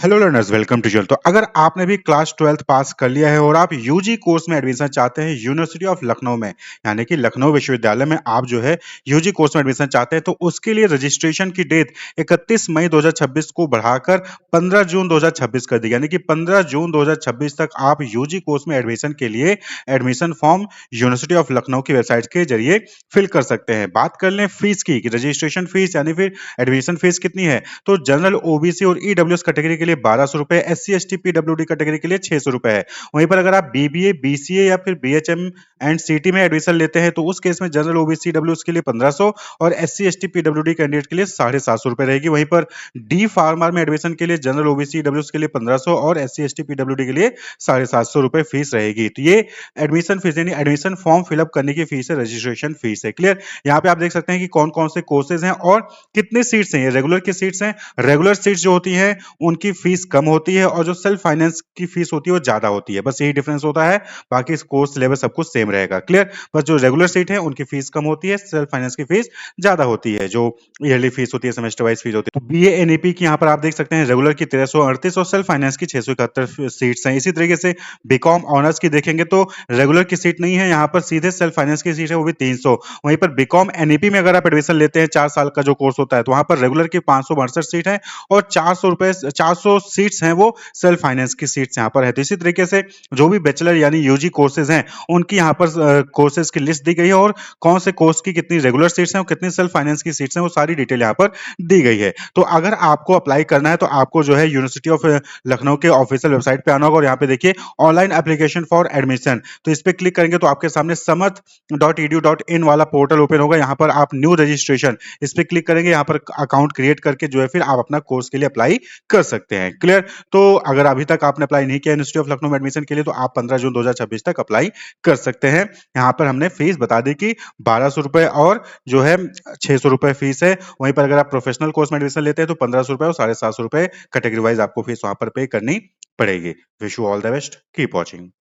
Hello learners, welcome to जल। तो अगर आपने भी क्लास 12th पास कर लिया है और आप यूजी कोर्स में एडमिशन चाहते हैं यूनिवर्सिटी ऑफ लखनऊ में, यानी कि लखनऊ विश्वविद्यालय में आप जो है यूजी कोर्स में एडमिशन चाहते हैं, तो उसके लिए रजिस्ट्रेशन की डेट 31 मई 2026 को बढ़ाकर 15 जून 2026 कर दी। यानी कि 15 जून 2026 तक आप यूजी कोर्स में एडमिशन के लिए admission form university of Lucknow की वेबसाइट के जरिए फिल कर सकते हैं। बात कर लें फीस की, कि रजिस्ट्रेशन फीस यानी फिर एडमिशन फीस कितनी है, तो जनरल, ओबीसी और ईडब्ल्यूएस कैटेगरी के लिए 1200 रुपए, एससी एसटी पीडब्ल्यूडी कैटेगरी के लिए 600 रुपए है। वहीं पर अगर आप बीबीए, बीसीए या फिर बीएचएम एंड सीटी में एडमिशन लेते हैं, तो उस केस में जनरल, ओबीसी, ईडब्ल्यूएस के लिए 1500 और एससी एसटी पीडब्ल्यूडी कैंडिडेट के लिए 750 रुपए रहेगी। वहीं पर डी फार्मर में एडमिशन के लिए जनरल, ओबीसी, ईडब्ल्यूएस के लिए 1500 और एससी एसटी पीडब्ल्यूडी के लिए 750 रुपए फीस रहेगी। तो ये एडमिशन फीस यानी एडमिशन फॉर्म फिलअप करने की फीस है, रजिस्ट्रेशन फीस है। क्लियर? यहाँ पे आप देख सकते हैं कि कौन कौन से कोर्सेज हैं और कितनी सीट्स हैं। ये रेगुलर की सीट्स हैं। रेगुलर सीट्स जो होती हैं उनकी फीस कम होती है और जो सेल्फ फाइनेंस की फीस होती है वो ज्यादा होती है। बस यही डिफरेंस होता है, बाकी कोर्स सिलेबस सब कुछ सेम रहेगा। क्लियर? बस जो रेगुलर सीट है उनकी फीस कम होती है, सेल्फ फाइनेंस की फीस ज्यादा होती है, जो ईयरली फीस होती है, सेमेस्टर वाइज फीस होती है। बीए एनईपी की यहाँ पर आप देख सकते हैं रेगुलर की 1338 और सेल्फ फाइनेंस की 671 सीट्स हैं। इसी तरीके से बीकॉम ऑनर्स की देखेंगे तो रेगुलर की सीट नहीं है, यहाँ पर सीधे सेल्फ फाइनेंस की सीट है, वो भी 300। वहीं पर बीकॉम एनईपी में अगर आप एडमिशन लेते हैं 4 साल का जो कोर्स होता है, तो वहां पर रेगुलर की 562 सीट है और 400 सीट्स हैं वो सेल्फ फाइनेंस की सीट्स यहाँ पर है। तो इसी तरीके से जो भी बैचलर यानी यूजी कोर्सेज हैं उनकी यहाँ पर कोर्सेज की लिस्ट दी गई है और कौन से कोर्स की कितनी रेगुलर सीट्स हैं और कितनी सेल्फ फाइनेंस की सीट्स हैं वो सारी डिटेल यहाँ पर दी गई है। तो अगर आपको अप्लाई करना है तो आपको जो है यूनिवर्सिटी ऑफ लखनऊ के ऑफिशियल वेबसाइट पे आना होगा और यहाँ पे देखिए ऑनलाइन एप्लीकेशन फॉर एडमिशन, तो इस पे क्लिक करेंगे तो आपके सामने समर्थ.edu.in वाला पोर्टल ओपन होगा। यहाँ पर आप न्यू रजिस्ट्रेशन इस पे क्लिक करेंगे, यहाँ पर अकाउंट क्रिएट करके जो है फिर आप अपना कोर्स के लिए अप्लाई कर सकते हैं। क्लियर? तो अगर अभी तक आपने अप्लाई नहीं किया यूनिवर्सिटी ऑफ लखनऊ में एडमिशन के लिए, तो आप 15 जून 2026 तक अप्लाई कर सकते हैं। यहाँ पर हमने फीस बता दी कि 1200 रुपए और जो है 600 रुपए फीस है। वहीं पर अगर आप प्रोफेशनल कोर्स में एडमिशन लेते हैं तो 1500 रुपए और 750 रुपए कैटेगरी वाइज आपको फीस वहां पर पे करनी पड़ेगी। Wish you all the best, keep watching.